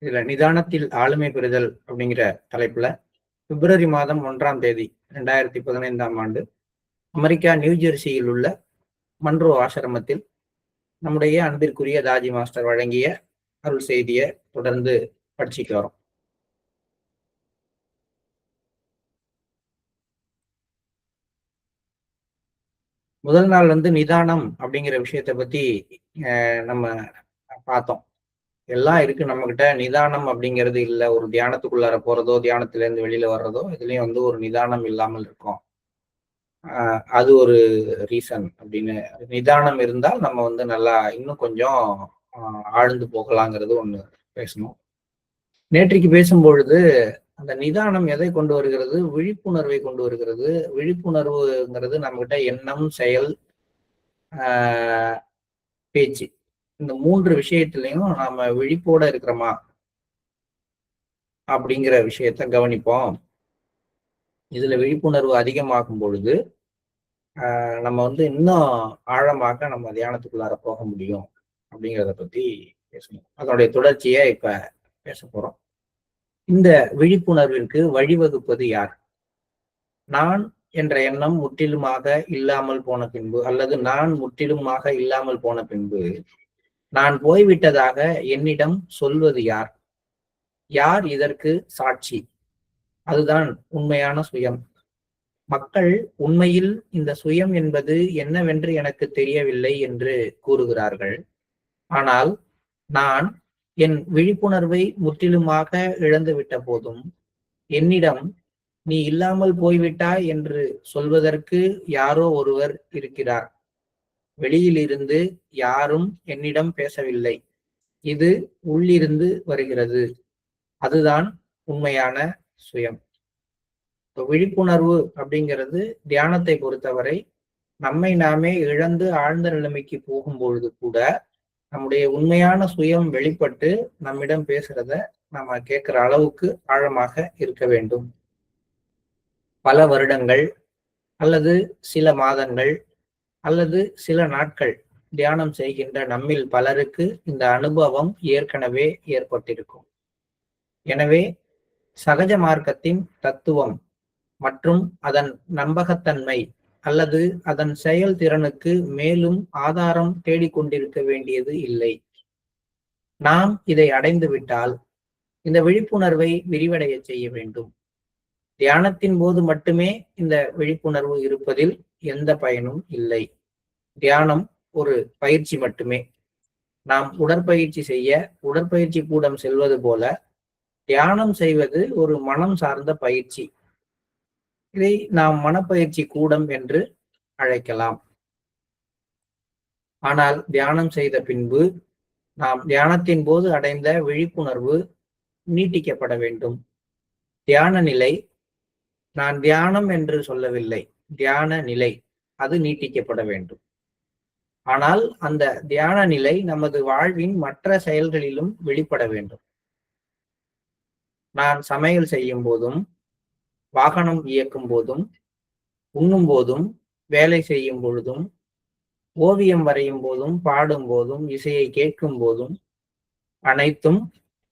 இதுல நிதானத்தில் ஆளுமை பெறுதல் அப்படிங்கிற தலைப்புல பிப்ரவரி மாதம் 1ஆம் தேதி 2015ஆம் ஆண்டு அமெரிக்கா நியூ ஜெர்சியில் உள்ள மன்ரோ ஆசிரமத்தில் நம்முடைய அன்பிற்குரிய தாஜி மாஸ்டர் வழங்கிய அருள் செய்தியை தொடர்ந்து படிச்சுட்டு வரோம். முதல் நாள் நிதானம் அப்படிங்கிற விஷயத்தை பத்தி நம்ம பார்த்தோம். எல்லாம் இருக்கு நம்ம கிட்ட. நிதானம் அப்படிங்கிறது இல்லை. ஒரு தியானத்துக்குள்ளார போறதோ தியானத்துல இருந்து வெளியில வர்றதோ இதுலயும் ஒரு நிதானம் இல்லாமல் இருக்கும். அது ஒரு ரீசன் அப்படின்னு. நிதானம் இருந்தால் நம்ம நல்லா இன்னும் கொஞ்சம் ஆழ்ந்து போகலாங்கிறது ஒண்ணு பேசணும். நேற்றைக்கு பேசும்பொழுது அந்த நிதானம் எதை கொண்டு வருகிறது? விழிப்புணர்வை கொண்டு வருகிறது. விழிப்புணர்வுங்கிறது நம்ம கிட்ட எண்ணம், செயல், பேச்சு, இந்த 3 விஷயத்திலையும் நாம விழிப்போட இருக்கிறோமா அப்படிங்கிற விஷயத்த கவனிப்போம். இதுல விழிப்புணர்வு அதிகமாகும் பொழுது நம்ம இன்னும் ஆழமாக நம்ம தியானத்துக்குள்ளார போக முடியும் அப்படிங்கிறத பத்தி பேசணும். அதனுடைய தொடர்ச்சியை இப்ப பேச போறோம். இந்த விழிப்புணர்விற்கு வழிவகுப்பது யார்? நான் என்ற எண்ணம் முற்றிலுமாக இல்லாமல் போன பின்பு, அல்லது நான் முற்றிலுமாக இல்லாமல் போன பின்பு நான் போய்விட்டதாக என்னிடம் சொல்வது யார்? யார் இதற்கு சாட்சி? அதுதான் உண்மையான சுயம். மக்கள் உண்மையில் இந்த சுயம் என்பது என்னவென்று எனக்கு தெரியவில்லை என்று கூறுகிறார்கள். ஆனால் நான் என் விழிப்புணர்வை முற்றிலுமாக இழந்துவிட்ட போதும் என்னிடம் நீ இல்லாமல் போய்விட்டாய் என்று சொல்வதற்கு யாரோ ஒருவர் இருக்கிறார். வெளியிலிருந்து யாரும் என்னிடம் பேசவில்லை. இது உள்ளிருந்து வருகிறது. அதுதான் உண்மையான சுயம். விழிப்புணர்வு அப்படிங்கிறது தியானத்தை பொறுத்தவரை நம்மை நாமே இழந்து ஆழ்ந்த நிலைமைக்கு போகும்பொழுது கூட நம்முடைய உண்மையான சுயம் வெளிப்பட்டு நம்மிடம் பேசுறத நம்ம கேட்கிற அளவுக்கு ஆழமாக இருக்க வேண்டும். பல வருடங்கள் அல்லது சில மாதங்கள் அல்லது சில நாட்கள் தியானம் செய்கின்ற நம்மில் பலருக்கு இந்த அனுபவம் ஏற்கனவே ஏற்பட்டிருக்கும். எனவே சகஜ மார்க்கத்தின் தத்துவம் மற்றும் அதன் நம்பகத்தன்மை அல்லது அதன் செயல்திறனுக்கு மேலும் ஆதாரம் தேடிக்கொண்டிருக்க வேண்டியது இல்லை. நாம் இதை அடைந்து விட்டால் இந்த விழிப்புணர்வை விரிவடைய செய்ய வேண்டும். தியானத்தின் போது மட்டுமே இந்த விழிப்புணர்வு இருப்பதில் எந்த பயனும் இல்லை. தியானம் ஒரு பயிற்சி மட்டுமே. நாம் உடற்பயிற்சி செய்ய உடற்பயிற்சி கூடம் செல்வது போல தியானம் செய்வது ஒரு மனம் சார்ந்த பயிற்சி. இதை நாம் மனப்பயிற்சி கூடம் என்று அழைக்கலாம். ஆனால் தியானம் செய்த பின்பு நாம் தியானத்தின் போது அடைந்த விழிப்புணர்வு நீட்டிக்கப்பட வேண்டும். தியான நிலை, நான் தியானம் என்று சொல்லவில்லை, தியான நிலை அது நீட்டிக்கப்பட வேண்டும். ஆனால் அந்த தியான நிலை நமது வாழ்வின் மற்ற செயல்களிலும் வெளிப்பட வேண்டும். நான் சமையல் செய்யும் போதும், வாகனம் இயக்கும் போதும், உண்ணும் போதும், வேலை செய்யும் பொழுதும், ஓவியம் வரையும் போதும், பாடும் போதும், இசையை கேட்கும் போதும் அனைத்தும்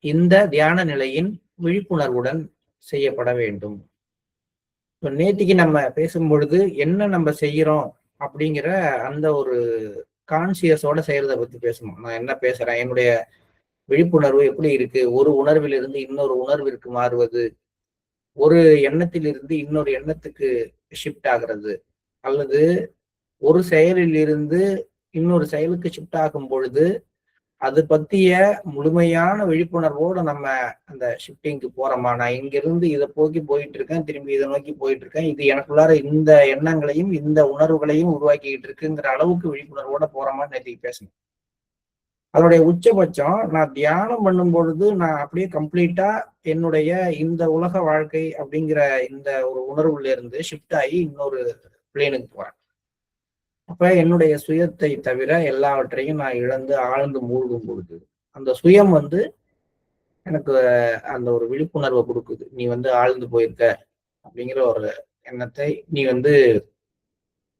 இந்த தியான நிலையின் விழிப்புணர்வுடன் செய்யப்பட வேண்டும். நேத்திக்கு நம்ம பேசும் பொழுது என்ன நம்ம செய்யறோம் அப்படிங்கிற அந்த ஒரு கான்சியஸோட செய்யறத பத்தி பேசணும். நான் என்ன பேசுறேன், என்னுடைய விழிப்புணர்வு எப்படி இருக்கு, ஒரு உணர்விலிருந்து இன்னொரு உணர்விற்கு மாறுவது, ஒரு எண்ணத்திலிருந்து இன்னொரு எண்ணத்துக்கு ஷிஃப்ட் ஆகிறது, அல்லது ஒரு செயலில் இருந்து இன்னொரு செயலுக்கு ஷிஃப்ட் ஆகும் பொழுது அது பத்திய முழுமையான விழிப்புணர்வோட நம்ம அந்த ஷிஃப்டிங்க்கு போறோமா? நான் இங்கிருந்து இதை போயிட்டு இருக்கேன், திரும்பி இதை நோக்கி போயிட்டு இருக்கேன், இது எனக்குள்ளார இந்த எண்ணங்களையும் இந்த உணர்வுகளையும் உருவாக்கிக்கிட்டு இருக்குங்கிற அளவுக்கு விழிப்புணர்வோட போறோமான்னு நேற்று பேசணும். அதனுடைய உச்சபட்சம் நான் தியானம் பண்ணும் பொழுது நான் அப்படியே கம்ப்ளீட்டா என்னுடைய இந்த உலக வாழ்க்கை அப்படிங்கிற இந்த ஒரு உணர்வுல இருந்து ஷிஃப்ட் ஆகி இன்னொரு பிளேனுக்கு போறேன். அப்ப என்னுடைய சுயத்தை தவிர எல்லாவற்றையும் நான் இழந்து ஆழ்ந்து மூழ்கும் பொழுது அந்த சுயம் எனக்கு அந்த ஒரு விழிப்புணர்வை கொடுக்குது. நீ ஆழ்ந்து போயிருக்க அப்படிங்கிற ஒரு எண்ணத்தை, நீ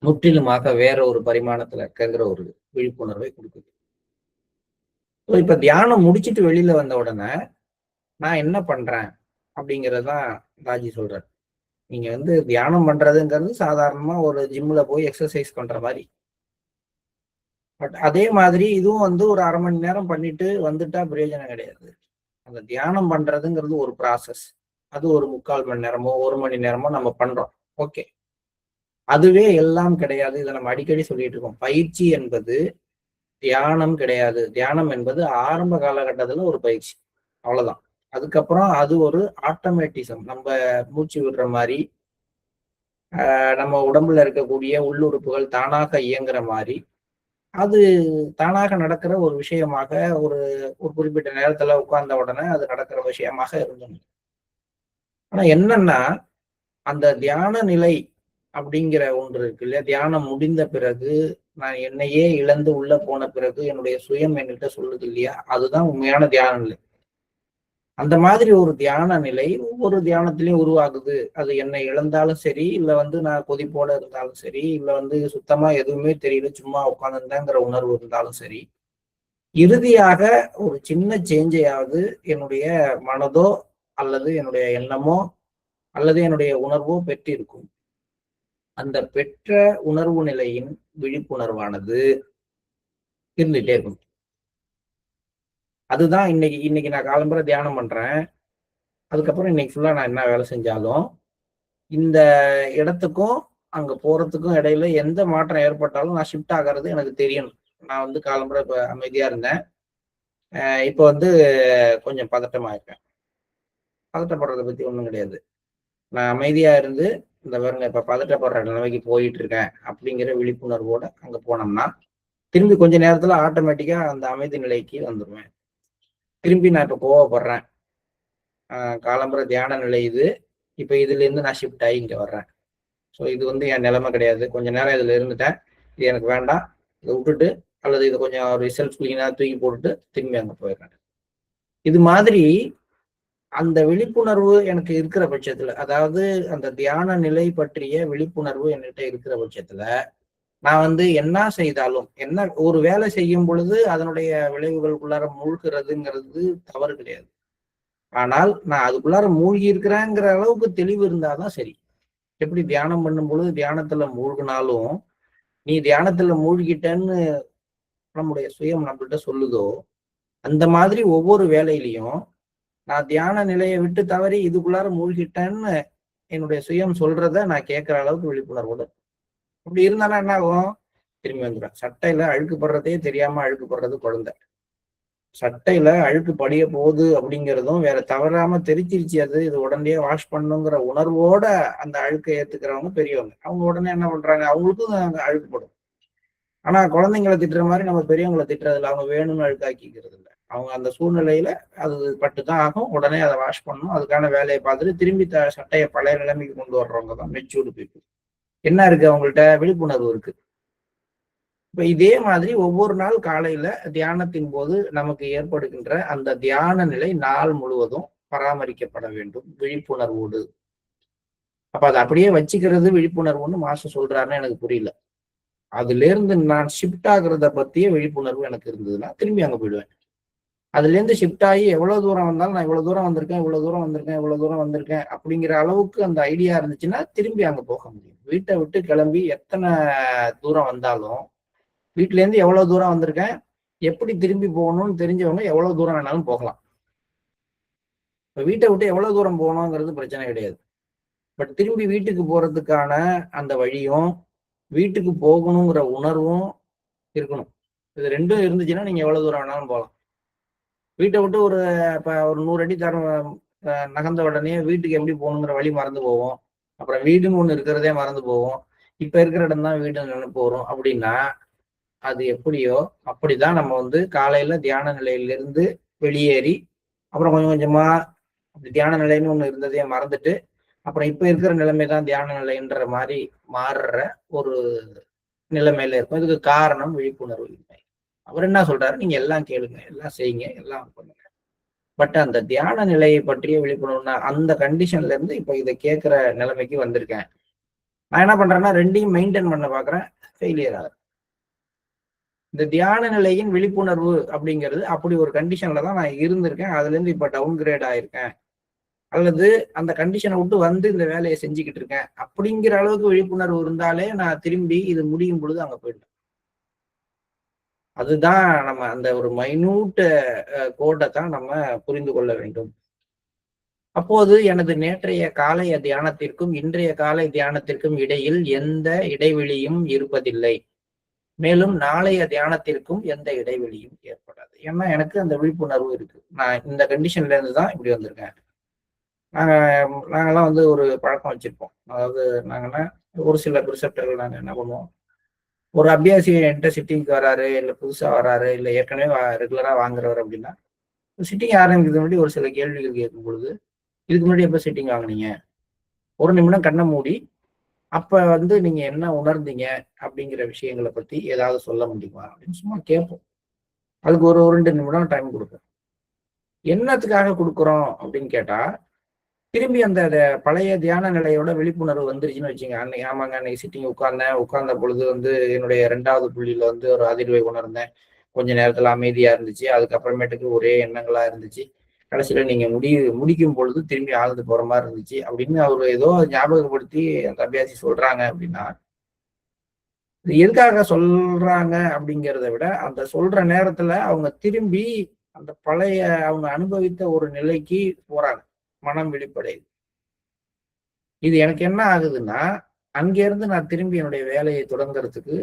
முற்றிலுமாக வேற ஒரு பரிமாணத்துல இருக்கங்கிற ஒரு விழிப்புணர்வை கொடுக்குது. இப்ப தியானம் முடிச்சுட்டு வெளியில வந்த உடனே நான் என்ன பண்றேன் அப்படிங்கறதுதான் ராஜி சொல்றாரு. நீங்க வந்து தியானம் பண்றதுங்கிறது சாதாரணமா ஒரு ஜிம்ல போய் எக்ஸசைஸ் பண்ற மாதிரி. பட் அதே மாதிரி இதுவும் வந்து ஒரு 1/2 மணி நேரம் பண்ணிட்டு வந்துட்டா பிரயோஜனம் கிடையாது. அந்த தியானம் பண்றதுங்கிறது ஒரு ப்ராசஸ். அது ஒரு 3/4 மணி நேரமோ 1 மணி நேரமோ நம்ம பண்றோம். ஓகே. அதுவே எல்லாம் கிடையாது. இதை நம்ம அடிக்கடி சொல்லிட்டு இருக்கோம். பயிற்சி என்பது தியானம் கிடையாது. தியானம் என்பது ஆரம்ப காலகட்டத்துல ஒரு பயிற்சி, அவ்வளவுதான். அதுக்கப்புறம் அது ஒரு ஆட்டோமேட்டிசம். நம்ம மூச்சு விடுற மாதிரி, நம்ம உடம்புல இருக்கக்கூடிய உள்ளுறுப்புகள் தானாக இயங்குற மாதிரி, அது தானாக நடக்கிற ஒரு விஷயமாக ஒரு ஒரு குறிப்பிட்ட நேரத்துல உட்கார்ந்த உடனே அது நடக்கிற விஷயமாக இருந்தது. ஆனா என்னன்னா, அந்த தியான நிலை அப்படிங்கிற ஒன்று இருக்கு இல்லையா? தியானம் முடிந்த பிறகு நான் என்னையே இழந்து உள்ள போன பிறகு என்னுடைய சுயம் என்கிட்ட சொல்லுது இல்லையா? அதுதான் உண்மையான தியான நிலை. அந்த மாதிரி ஒரு தியான நிலை ஒவ்வொரு தியானத்திலையும் உருவாகுது. அது என்னை இழந்தாலும் சரி, இல்ல வந்து நான் கொதிப்போட இருந்தாலும் சரி, இல்ல வந்து சுத்தமா எதுவுமே தெரியல, சும்மா உட்கார்ந்துருந்தேங்கிற உணர்வு இருந்தாலும் சரி, இறுதியாக ஒரு சின்ன சேஞ்சையாவது என்னுடைய மனதோ அல்லது என்னுடைய எண்ணமோ அல்லது என்னுடைய உணர்வோ பெற்றிருக்கும். அந்த பெற்ற உணர்வு நிலையின் விழிப்புணர்வானது இருந்துட்டே இருக்கும். அதுதான் இன்னைக்கு இன்னைக்கு நான் காலம்பற தியானம் பண்றேன். அதுக்கப்புறம் இன்னைக்கு ஃபுல்லா நான் என்ன வேலை செஞ்சாலும், இந்த இடத்துக்கும் அங்க போறதுக்கும் இடையில எந்த மாற்றம் ஏற்பட்டாலும் நான் ஷிஃப்ட் ஆகிறது எனக்கு தெரியணும். நான் வந்து காலம்பற இப்ப அமைதியா இருந்தேன். இப்ப வந்து கொஞ்சம் பதட்டமா இருக்கேன். பதட்டப்படுறத பத்தி ஒண்ணும் கிடையாது. நான் அமைதியா இருந்து இந்த பாருங்க இப்ப பதட்டப்படுற நிலைமைக்கு போயிட்டு இருக்கேன் அப்படிங்கிற விழிப்புணர்வோட அங்க போனோம்னா, திரும்பி கொஞ்ச நேரத்துல ஆட்டோமேட்டிக்கா அந்த அமைதி நிலைக்கு வந்துருவேன். திரும்பி நான் இப்ப கோவப்படுறேன். காலம்பற தியான நிலை இது. இப்ப இதுல இருந்து நான் ஷிஃப்ட் ஆகி இங்க வர்றேன். ஸோ இது வந்து என் நிலைமை கிடையாது. கொஞ்ச நேரம் இதுல இருந்துட்டேன். இது எனக்கு வேண்டாம். இதை விட்டுட்டு அல்லது இதை கொஞ்சம் ஒரு செல்ஃப் கிளீனா தூக்கி போட்டுட்டு திரும்பி அங்க போயிடுறேன். இது மாதிரி அந்த விழிப்புணர்வு எனக்கு இருக்கிற பட்சத்துல, அதாவது அந்த தியான நிலை பற்றிய விழிப்புணர்வு என்கிட்ட இருக்கிற பட்சத்துல, நான் வந்து என்ன செய்தாலும், என்ன ஒரு வேலை செய்யும் பொழுது அதனுடைய விளைவுகளுக்குள்ளார மூழ்கிறதுங்கிறது தவறு கிடையாது. ஆனால் நான் அதுக்குள்ளார மூழ்கி இருக்கிறேங்கிற அளவுக்கு தெளிவு இருந்தாதான் சரி. எப்படி தியானம் பண்ணும் பொழுது தியானத்துல மூழ்கினாலும், நீ தியானத்துல மூழ்கிட்டேன்னு நம்முடைய சுயம் நம்மள்கிட்ட சொல்லுதோ, அந்த மாதிரி ஒவ்வொரு வேலையிலையும் நான் தியான நிலையை விட்டு தவறி இதுக்குள்ளார மூழ்கிட்டேன்னு என்னுடைய சுயம் சொல்றத நான் கேட்கிற அளவுக்கு விழிப்புணர்வோட அப்படி இருந்தானா என்ன ஆகும்? திரும்பி வந்துடும். சட்டையில அழுக்கு படுறதே தெரியாம அழுக்கு படுறது குழந்தை. சட்டையில அழுக்கு படிய போகுது அப்படிங்கிறதும் வேற தவறாம தெரிச்சிருச்சு, அது இது உடனே வாஷ் பண்ணுங்கிற உணர்வோட அந்த அழுக்கை ஏத்துக்கிறவங்க பெரியவங்க. அவங்க உடனே என்ன பண்றாங்க? அவங்களுக்கும் அங்க அழுக்கு படும். ஆனா குழந்தைங்களை திட்டுற மாதிரி நம்ம பெரியவங்களை திட்டுறதில்ல. அவங்க வேணும்னு அழுக்காக்கிக்கிறது இல்லை. அவங்க அந்த சூழ்நிலையில அது பட்டுதான் ஆகும். உடனே அதை வாஷ் பண்ணணும். அதுக்கான வேலையை பார்த்துட்டு திரும்பி சட்டையை பழைய நிலைமைக்கு கொண்டு வர்றவங்க தான் மெச்சூர்டு பீப்புள். என்ன இருக்கு அவங்கள்ட்ட? விழிப்புணர்வு இருக்கு. இப்ப இதே மாதிரி ஒவ்வொரு நாள் காலையில தியானத்தின் போது நமக்கு ஏற்படுகின்ற அந்த தியான நிலை நாள் முழுவதும் பராமரிக்கப்பட வேண்டும் விழிப்புணர்வோடு. அப்ப அதை அப்படியே வச்சுக்கிறது விழிப்புணர்வுன்னு மாஸ்டர் சொல்றாருன்னு எனக்கு புரியல. அதுல இருந்து நான் ஷிஃப்ட் ஆகுறத பத்திய விழிப்புணர்வு எனக்கு இருந்ததுன்னா திரும்பி அங்க போயிடுவேன். அதுல இருந்து ஷிஃப்ட் ஆகி எவ்வளவு தூரம் வந்தாலும் நான் இவ்வளவு தூரம் வந்திருக்கேன், இவ்வளவு தூரம் வந்திருக்கேன், இவ்வளவு தூரம் வந்திருக்கேன் அப்படிங்கிற அளவுக்கு அந்த ஐடியா இருந்துச்சுன்னா திரும்பி அங்க போக முடியும். வீட்டை விட்டு கிளம்பி எத்தனை தூரம் வந்தாலும் வீட்டுல இருந்து எவ்வளவு தூரம் வந்திருக்கேன், எப்படி திரும்பி போகணும்னு தெரிஞ்சவங்க எவ்வளவு தூரம் வேணாலும் போகலாம். இப்ப வீட்டை விட்டு எவ்வளவு தூரம் போகணுங்கிறது பிரச்சனை கிடையாது. பட் திரும்பி வீட்டுக்கு போறதுக்கான அந்த வழியும் வீட்டுக்கு போகணுங்கிற உணர்வும் இருக்கணும். இது ரெண்டும் இருந்துச்சுன்னா நீங்க எவ்வளவு தூரம் வேணாலும் போகலாம். வீட்டை விட்டு ஒரு இப்ப ஒரு 100 அடி நகர்ந்த உடனே வீட்டுக்கு எப்படி போகணுங்கிற வழி மறந்து போவோம். அப்புறம் வீடுன்னு ஒண்ணு இருக்கிறதே மறந்து போவோம். இப்ப இருக்கிற இடம் தான் வீடுன்னு நினைப்பு வரும். அப்படின்னா அது எப்படியோ அப்படிதான் நம்ம வந்து காலையில தியான நிலையிலிருந்து வெளியேறி அப்புறம் கொஞ்சம் கொஞ்சமா அப்படி தியான நிலைன்னு ஒண்ணு இருந்ததே மறந்துட்டு அப்புறம் இப்ப இருக்கிற நிலைமை தான் தியான நிலைன்ற மாதிரி மாறுற ஒரு நிலைமையில இருக்கும். இதுக்கு காரணம் விழிப்புணர்வு இல்லை. அவர் என்ன சொல்றாரு? நீங்க எல்லாம் கேளுங்க, எல்லாம் செய்யுங்க, எல்லாம் பண்ணுங்க. பட் அந்த தியான நிலையை பற்றிய விழிப்புணர்வுனா அந்த கண்டிஷன்ல இருந்து இப்ப இதை கேட்கிற நிலைமைக்கு வந்திருக்கேன். நான் என்ன பண்றேன்னா ரெண்டையும் மெயின்டைன் பண்ண பாக்குறேன், ஃபெயிலியர் ஆகுது. இந்த தியான நிலையின் விழிப்புணர்வு அப்படிங்கிறது அப்படி ஒரு கண்டிஷன்ல தான் நான் இருந்திருக்கேன். அதுல இருந்து இப்ப டவுன் கிரேட் ஆயிருக்கேன். அல்லது அந்த கண்டிஷனை விட்டு வந்து இந்த வேலையை செஞ்சுக்கிட்டு இருக்கேன் அப்படிங்கிற அளவுக்கு விழிப்புணர்வு இருந்தாலே நான் திரும்பி இது முடியும் பொழுது அங்க போயிட்டேன். அதுதான் நம்ம அந்த ஒரு மைனூட் கோடை தான் நம்ம புரிந்து கொள்ள வேண்டும். அப்போது எனது நேற்றைய காலை தியானத்திற்கும் இன்றைய காலை தியானத்திற்கும் இடையில் எந்த இடைவெளியும் இருப்பதில்லை. மேலும் நாளைய தியானத்திற்கும் எந்த இடைவெளியும் ஏற்படாது. ஏன்னா எனக்கு அந்த விழிப்புணர்வு இருக்கு. நான் இந்த கண்டிஷன்ல இருந்து தான் இப்படி வந்திருக்கேன். நாங்கெல்லாம் வந்து ஒரு பழக்கம் வச்சிருப்போம். அதாவது நாங்கன்னா ஒரு சில ப்ரிசெப்டர்கள் நாங்க என்ன பண்ணுவோம், ஒரு அபியாசி என்கிட்ட சிட்டிங்க்கு வராரு, இல்ல புதுசா வராரு, இல்ல ஏற்கனவே ரெகுலரா வாங்குறவர் அப்படின்னா, சிட்டிங் ஆரம்பிக்கிறதுக்கு முன்னாடி ஒரு சில கேள்விகள் கேட்கும் பொழுது, இதுக்கு முன்னாடி எப்ப சிட்டிங் வாங்குனீங்க? ஒரு நிமிடம் கண்ணை மூடி, அப்ப வந்து நீங்க என்ன உணர்ந்தீங்க அப்படிங்கிற விஷயங்களை பத்தி ஏதாவது சொல்ல முடியுமா அப்படின்னு சும்மா கேட்போம். அதுக்கு ஒரு 2 நிமிடம் டைம் கொடுப்போம். என்னத்துக்காக கொடுக்குறோம் அப்படின்னு கேட்டா, திரும்பி அந்த பழைய தியான நிலையோட விழிப்புணர்வு வந்துருச்சுன்னு வச்சுங்க. அன்னைக்கு ஆமாங்க, அன்னைக்கு சிட்டிங் உட்கார்ந்த பொழுது வந்து என்னுடைய 2வது புள்ளியில வந்து ஒரு அதிர்வை உணர்ந்தேன். கொஞ்ச நேரத்துல அமைதியா இருந்துச்சு. அதுக்கப்புறமேட்டுக்கு ஒரே எண்ணங்களா இருந்துச்சு. கடைசியில நீங்க முடிக்கும் பொழுது திரும்பி ஆழ்ந்து போற மாதிரி இருந்துச்சு அப்படின்னு அவரு ஏதோ ஞாபகப்படுத்தி அந்த அபியாசி சொல்றாங்க அப்படின்னா, இது எதுக்காக சொல்றாங்க அப்படிங்கிறத விட, அந்த சொல்ற நேரத்துல அவங்க திரும்பி அந்த பழைய அவங்க அனுபவித்த ஒரு நிலைக்கு போறாங்க. மனம் விழிப்படையுது. இது எனக்கு என்ன ஆகுதுன்னா, அங்கிருந்து நான் திரும்பி என்னுடைய வேலையை தொடங்குறதுக்கு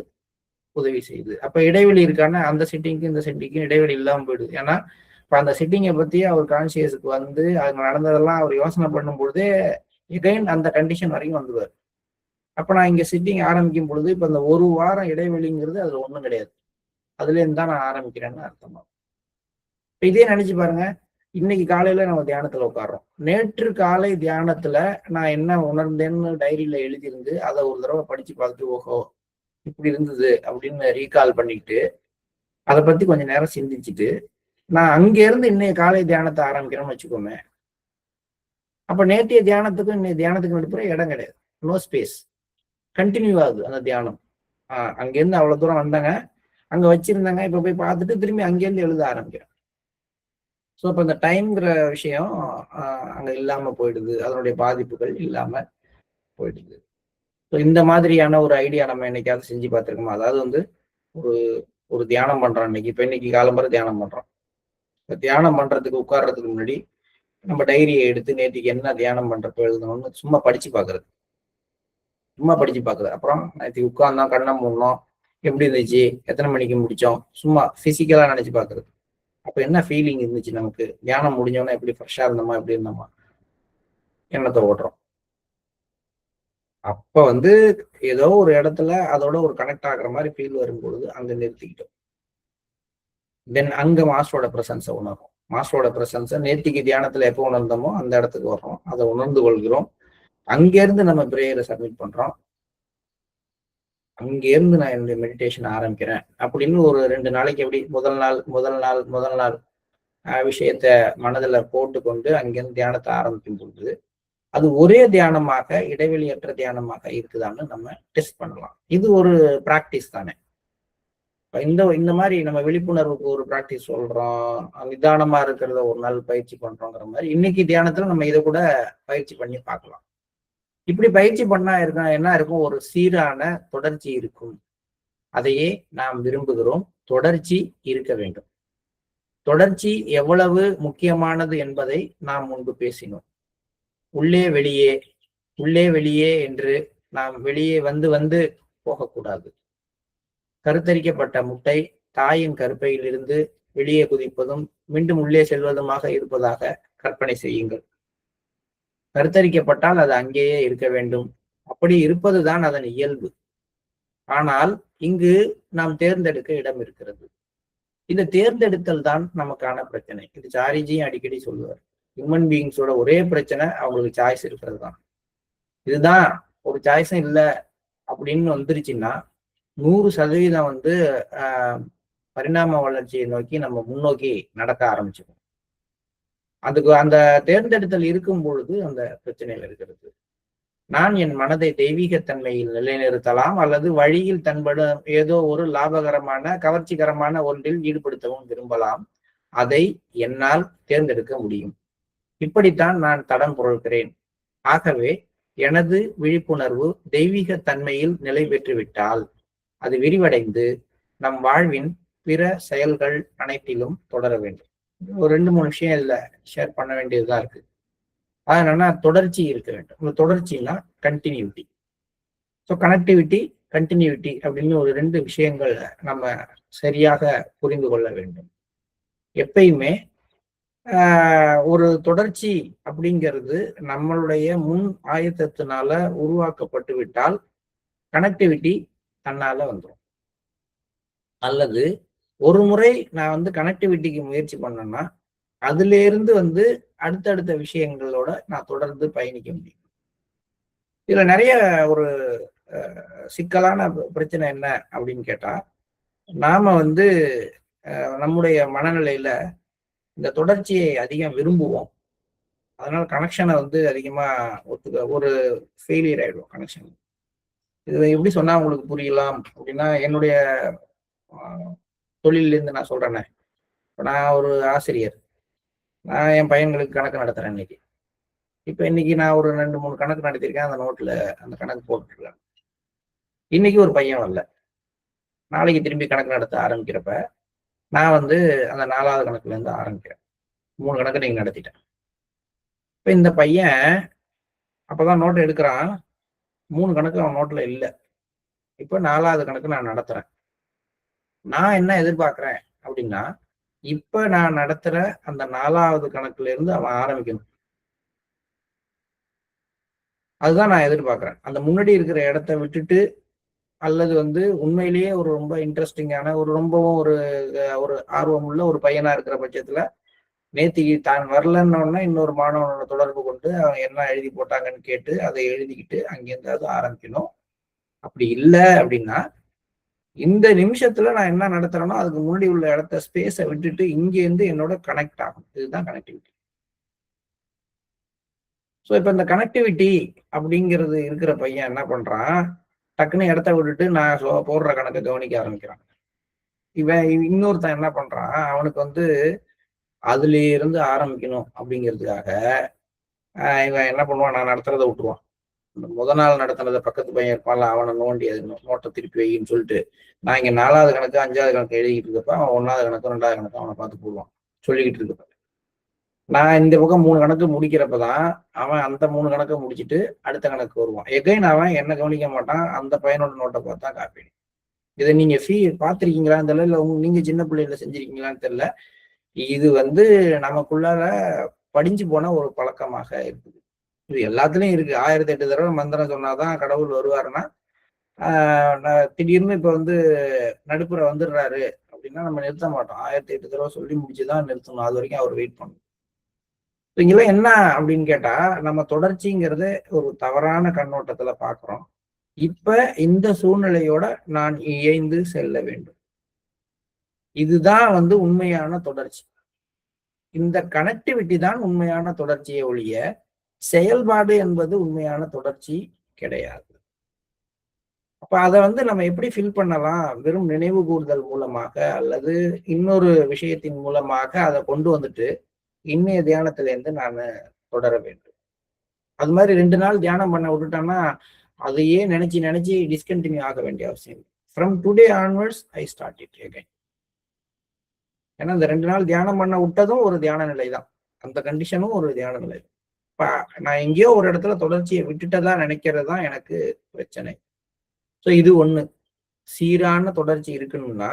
உதவி செய்யுது. அப்ப இடைவெளி இருக்கான்னா, அந்த சிட்டிங்க்கும் இந்த சிட்டிங்க்கும் இடைவெளி இல்லாம போயிடுது. ஏன்னா, இப்ப அந்த சிட்டிங்கை பத்தி அவர் கான்சியஸுக்கு வந்து அங்க நடந்ததெல்லாம் அவர் யோசனை பண்ணும் பொழுதே எகைன் அந்த கண்டிஷன் வரைக்கும் வந்துருவாரு. அப்ப நான் இங்க சிட்டிங் ஆரம்பிக்கும் பொழுது இப்ப இந்த ஒரு வாரம் இடைவெளிங்கிறது அதுல ஒண்ணும் கிடையாது. அதுல இருந்து தான் நான் ஆரம்பிக்கிறேன்னு அர்த்தமா. இப்ப இதே நினைச்சு பாருங்க. இன்னைக்கு காலையில நம்ம தியானத்துல உட்கார்றோம். நேற்று காலை தியானத்துல நான் என்ன உணர்ந்தேன்னு டைரியில எழுதியிருந்து அதை ஒரு தடவை படிச்சு பார்த்துட்டு, ஓஹோ இப்படி இருந்தது அப்படின்னு ரீகால் பண்ணிட்டு அதை பத்தி கொஞ்ச நேரம் சிந்திச்சுட்டு நான் அங்க இருந்து இன்னைய காலை தியானத்தை ஆரம்பிக்கிறேன்னு வச்சுக்கோமே. அப்ப நேற்றைய தியானத்துக்கும் இன்னைய தியானத்துக்கும் நடுப்புற இடம் கிடையாது. No space. கண்டினியூ ஆகுது அந்த தியானம். அங்கேருந்து அவ்வளவு தூரம் வந்தாங்க, அங்க வச்சிருந்தாங்க, இப்ப போய் பார்த்துட்டு திரும்பி அங்கேருந்து எழுத ஆரம்பிக்கிறேன். ஸோ இப்போ இந்த டைம்ங்கிற விஷயம் அங்க இல்லாம போயிடுது. அதனுடைய பாதிப்புகள் இல்லாம போயிடுது. ஸோ இந்த மாதிரியான ஒரு ஐடியா நம்ம என்னைக்காவது செஞ்சு பார்த்துருக்கோமா? அதாவது வந்து ஒரு ஒரு தியானம் பண்றோம் இன்னைக்கு. இப்ப இன்னைக்கு காலம்பரை தியானம் பண்றோம். இப்ப தியானம் பண்றதுக்கு உட்கார்றதுக்கு முன்னாடி நம்ம டைரியை எடுத்து நேற்றுக்கு என்ன தியானம் பண்றப்ப எழுதணும்னு சும்மா படிச்சு பாக்குறது. அப்புறம் நேற்றுக்கு உட்கார்ந்தோம், கண்ணை மூடணும், எப்படி இருந்துச்சு, எத்தனை மணிக்கு முடிச்சோம், சும்மா பிசிக்கலா நினைச்சு பாக்குறது. அப்ப என்ன ஃபீலிங் இருந்துச்சு நமக்கு, தியானம் முடிஞ்சோன்னா எப்படி ஃப்ரெஷ்ஷா இருந்தோமா, எப்படி இருந்தோமா, எண்ணத்தை ஓட்டுறோம். அப்ப வந்து ஏதோ ஒரு இடத்துல அதோட ஒரு கனெக்ட் ஆகுற மாதிரி ஃபீல் வரும்பொழுது அங்க நிறுத்திக்கிட்டோம். தென் அங்க மாஸ்டரோட பிரசன்ஸை உணர்றோம். மாஸ்டரோட பிரசன்ஸை நேத்திக்கு தியானத்துல எப்போ உணர்ந்தோமோ அந்த இடத்துக்கு வர்றோம், அதை உணர்ந்து கொள்கிறோம். அங்கிருந்து நம்ம பிரேயரை சப்மிட் பண்றோம். அங்கிருந்து நான் என்னுடைய மெடிடேஷன் ஆரம்பிக்கிறேன் அப்படின்னு ஒரு 2 நாளைக்கு எப்படி முதல் நாள் விஷயத்த மனதில் போட்டுக்கொண்டு அங்கிருந்து தியானத்தை ஆரம்பிக்கும் பொழுது அது ஒரே தியானமாக இடைவெளியற்ற தியானமாக இருக்குதான்னு நம்ம டெஸ்ட் பண்ணலாம். இது ஒரு பிராக்டிஸ் தானே. இந்த மாதிரி நம்ம விழிப்புணர்வுக்கு ஒரு பிராக்டிஸ் சொல்றோம், நிதானமா இருக்கிறத ஒரு நாள் பயிற்சி பண்றோங்கிற மாதிரி இன்னைக்கு தியானத்துல நம்ம இதை கூட பயிற்சி பண்ணி பார்க்கலாம். இப்படி பயிற்சி பண்ணா என்ன இருக்கும், ஒரு சீரான தொடர்ச்சி இருக்கும். அதையே நாம் விரும்புகிறோம். தொடர்ச்சி இருக்க வேண்டும். தொடர்ச்சி எவ்வளவு முக்கியமானது என்பதை நாம் முன்பு பேசினோம். உள்ளே வெளியே என்று நாம் வெளியே வந்து போகக்கூடாது. கருத்தரிக்கப்பட்ட முட்டை தாயின் கருப்பையிலிருந்து வெளியே குதிப்பதும் மீண்டும் உள்ளே செல்வதுமாக இருப்பதாக கற்பனை செய்யுங்கள். கருத்தரிக்கப்பட்டால் அது அங்கேயே இருக்க வேண்டும். அப்படி இருப்பதுதான் அதன் இயல்பு. ஆனால் இங்கு நாம் தேர்ந்தெடுக்க இடம் இருக்கிறது. இந்த தேர்ந்தெடுத்தல் தான் நமக்கான பிரச்சனை. இது சாரிஜியும் அடிக்கடி சொல்லுவார். ஹியூமன் பீயிங்ஸோட ஒரே பிரச்சனை அவங்களுக்கு சாய்ஸ் இருக்கிறது தான். இதுதான் ஒரு சாய்ஸும் இல்லை அப்படின்னு வந்துருச்சுன்னா 100% வந்து பரிணாம வளர்ச்சியை நோக்கி நம்ம முன்னோக்கி நடக்க ஆரம்பிச்சிடும். அதுக்கு அந்த தேர்ந்தெடுத்தல் இருக்கும் பொழுது அந்த பிரச்சனைகள் இருக்கிறது. நான் என் மனதை தெய்வீகத்தன்மையில் நிலைநிறுத்தலாம் அல்லது வழியில் தன்படும் ஏதோ ஒரு லாபகரமான கவர்ச்சிகரமான ஒன்றில் ஈடுபடுத்தவும் விரும்பலாம். அதை என்னால் தேர்ந்தெடுக்க முடியும். இப்படித்தான் நான் தடம் புரள்கிறேன். ஆகவே எனது விழிப்புணர்வு தெய்வீக தன்மையில் நிலை பெற்றுவிட்டால் அது விரிவடைந்து நம் வாழ்வின் பிற செயல்கள் அனைத்திலும் தொடர வேண்டும். ஒரு 2-3 விஷயம் இதுல ஷேர் பண்ண வேண்டியதுதான் இருக்கு. அது என்னன்னா, தொடர்ச்சி இருக்க வேண்டும். இந்த தொடர்ச்சினா கண்டினியூட்டி. ஸோ கனெக்டிவிட்டி, கண்டினியூட்டி அப்படின்னு ஒரு 2 விஷயங்கள் நம்ம சரியாக புரிந்து கொள்ள வேண்டும். எப்பயுமே ஒரு தொடர்ச்சி அப்படிங்கிறது நம்மளுடைய முன் ஆயத்தத்தினால உருவாக்கப்பட்டு விட்டால் கனெக்டிவிட்டி தன்னால வந்துடும். அல்லது ஒரு முறை நான் வந்து கனெக்டிவிட்டிக்கு முயற்சி பண்ணேன்னா அதுல இருந்து வந்து அடுத்தடுத்த விஷயங்களோட நான் தொடர்ந்து பயணிக்க முடியும். இதுல நிறைய ஒரு சிக்கலான பிரச்சனை என்ன அப்படின்னு கேட்டா, நாம வந்து நம்முடைய மனநிலையில இந்த தொடர்ச்சியை அதிகம் விரும்புவோம். அதனால கனெக்ஷனை வந்து அதிகமா ஒரு ஃபெயிலியர் ஆயிடும் கனெக்ஷன். இது எப்படி சொன்னா உங்களுக்கு புரியலாம் அப்படின்னா, என்னுடைய தொழிலிருந்து நான் சொல்றேனே, நான் ஒரு ஆசிரியர். நான் என் பையன்களுக்கு கணக்கு நடத்துறேன் இன்னைக்கு. இப்ப இன்னைக்கு நான் ஒரு 2-3 கணக்கு நடத்திருக்கேன். அந்த நோட்ல அந்த கணக்கு போட்டுருக்கேன். இன்னைக்கு ஒரு பையன் வரல. நாளைக்கு திரும்பி கணக்கு நடத்த ஆரம்பிக்கிறப்ப நான் வந்து அந்த 4வது கணக்குல இருந்து ஆரம்பிக்கிறேன். 3 கணக்கு நீங்க நடத்திட்டேன். இப்ப இந்த பையன் அப்பதான் நோட் எடுக்கிறான். 3 கணக்கு அவன் நோட்ல இல்லை. இப்ப 4வது கணக்கு நான் நடத்துறேன். நான் என்ன எதிர்பார்க்கிறேன் அப்படின்னா, இப்ப நான் நடத்துற அந்த 4வது கணக்குல இருந்து அவன் ஆரம்பிக்கணும். அதுதான் நான் எதிர்பார்க்கிறேன். அந்த முன்னாடி இருக்கிற இடத்த விட்டுட்டு அல்லது வந்து உண்மையிலேயே ஒரு ரொம்ப இன்ட்ரெஸ்டிங்கான ஒரு ரொம்பவும் ஒரு ஒரு ஆர்வம் உள்ள ஒரு பையனா இருக்கிற பட்சத்துல நேத்திக்கு தான் வரலன்னொன்னா இன்னொரு மாணவனோட தொடர்பு கொண்டு அவன் என்ன எழுதி போட்டாங்கன்னு கேட்டு அதை எழுதிக்கிட்டு அங்கேருந்து ஆரம்பிக்கணும். அப்படி இல்லை அப்படின்னா இந்த நிமிஷத்துல நான் என்ன நடத்துறேனோ அதுக்கு முன்னாடி உள்ள இடத்த ஸ்பேஸை விட்டுட்டு இங்கேருந்து என்னோட கனெக்ட் ஆகும். இதுதான் கனெக்டிவிட்டி. ஸோ இப்போ இந்த கனெக்டிவிட்டி அப்படிங்கிறது இருக்கிற பையன் என்ன பண்றான், டக்குன்னு இடத்த விட்டுட்டு நான் போடுற கணக்கை கவனிக்க ஆரம்பிக்கிறான். இவன் இன்னொருத்தன் என்ன பண்றான், அவனுக்கு வந்து அதுல இருந்து ஆரம்பிக்கணும் அப்படிங்கிறதுக்காக இவன் என்ன பண்ணுவான், நான் நடத்துறதை விட்டுருவான். முதல் நாள் நடத்தினதை பக்கத்து பையன் இருப்பான்ல, அவனை நோண்டி அது நோட்டை திருப்பி வைன்னு சொல்லிட்டு நான் இங்க 4வது கணக்கு 5வது கணக்கு எழுதிக்கிட்டு இருக்கப்ப அவன் 1வது கணக்கு 2வது கணக்கு அவனை பார்த்து போடுவான் சொல்லிக்கிட்டு இருக்கப்ப. நான் இந்த பக்கம் 3 கணக்கு முடிக்கிறப்பதான் அவன் அந்த 3 கணக்கை முடிச்சுட்டு அடுத்த கணக்கு வருவான். எகைன் அவன் என்ன கவனிக்க மாட்டான், அந்த பையனோட நோட்டை பார்த்தா காப்பி. இதை நீங்க பார்த்திருக்கீங்களான்னு தெரியல, இல்ல நீங்க சின்ன பிள்ளைல செஞ்சிருக்கீங்களான்னு தெரியல. இது வந்து நமக்குள்ளார படிஞ்சு போன ஒரு பழக்கமாக இருக்குது. இது எல்லாத்துலயும் இருக்கு. 1008 தடவை மந்திரம் சொன்னாதான் கடவுள் வருவாருன்னா திடீர்னு இப்ப வந்து நடுப்புற வந்துடுறாரு அப்படின்னா நம்ம நிறுத்த மாட்டோம். 1008 தடவை சொல்லி முடிச்சுதான் நிறுத்தணும். அது வரைக்கும் அவர் வெயிட் பண்ணணும். இங்கெல்லாம் என்ன அப்படின்னு கேட்டா, நம்ம தொடர்ச்சிங்கிறத ஒரு தவறான கண்ணோட்டத்துல பாக்குறோம். இப்ப இந்த சூழ்நிலையோட நான் இயைந்து செல்ல வேண்டும். இதுதான் வந்து உண்மையான தொடர்ச்சி. இந்த கனெக்டிவிட்டி தான் உண்மையான தொடர்ச்சியை ஒழிய செயல்பாடு என்பது உண்மையான தொடர்ச்சி கிடையாது. அப்ப அதை வந்து நம்ம எப்படி ஃபில் பண்ணலாம், வெறும் நினைவு கூறுதல் மூலமாக அல்லது இன்னொரு விஷயத்தின் மூலமாக அதை கொண்டு வந்துட்டு இன்னைய தியானத்துல இருந்து நான் தொடர வேண்டும். அது மாதிரி 2 நாள் தியானம் பண்ண விட்டுட்டோம்னா அதையே நினைச்சு டிஸ்கண்டினியூ ஆக வேண்டிய அவசியம். From today onwards I start it again. ஏன்னா இந்த 2 நாள் தியானம் பண்ண விட்டதும் ஒரு தியான நிலை தான், அந்த கண்டிஷனும் ஒரு தியான நிலை. நான் எங்கேயோ ஒரு இடத்துல தொடர்ச்சியை விட்டுட்டதா நினைக்கிறது தான் எனக்கு பிரச்சனை. ஸோ இது ஒண்ணு. சீரான தொடர்ச்சி இருக்கணும்னா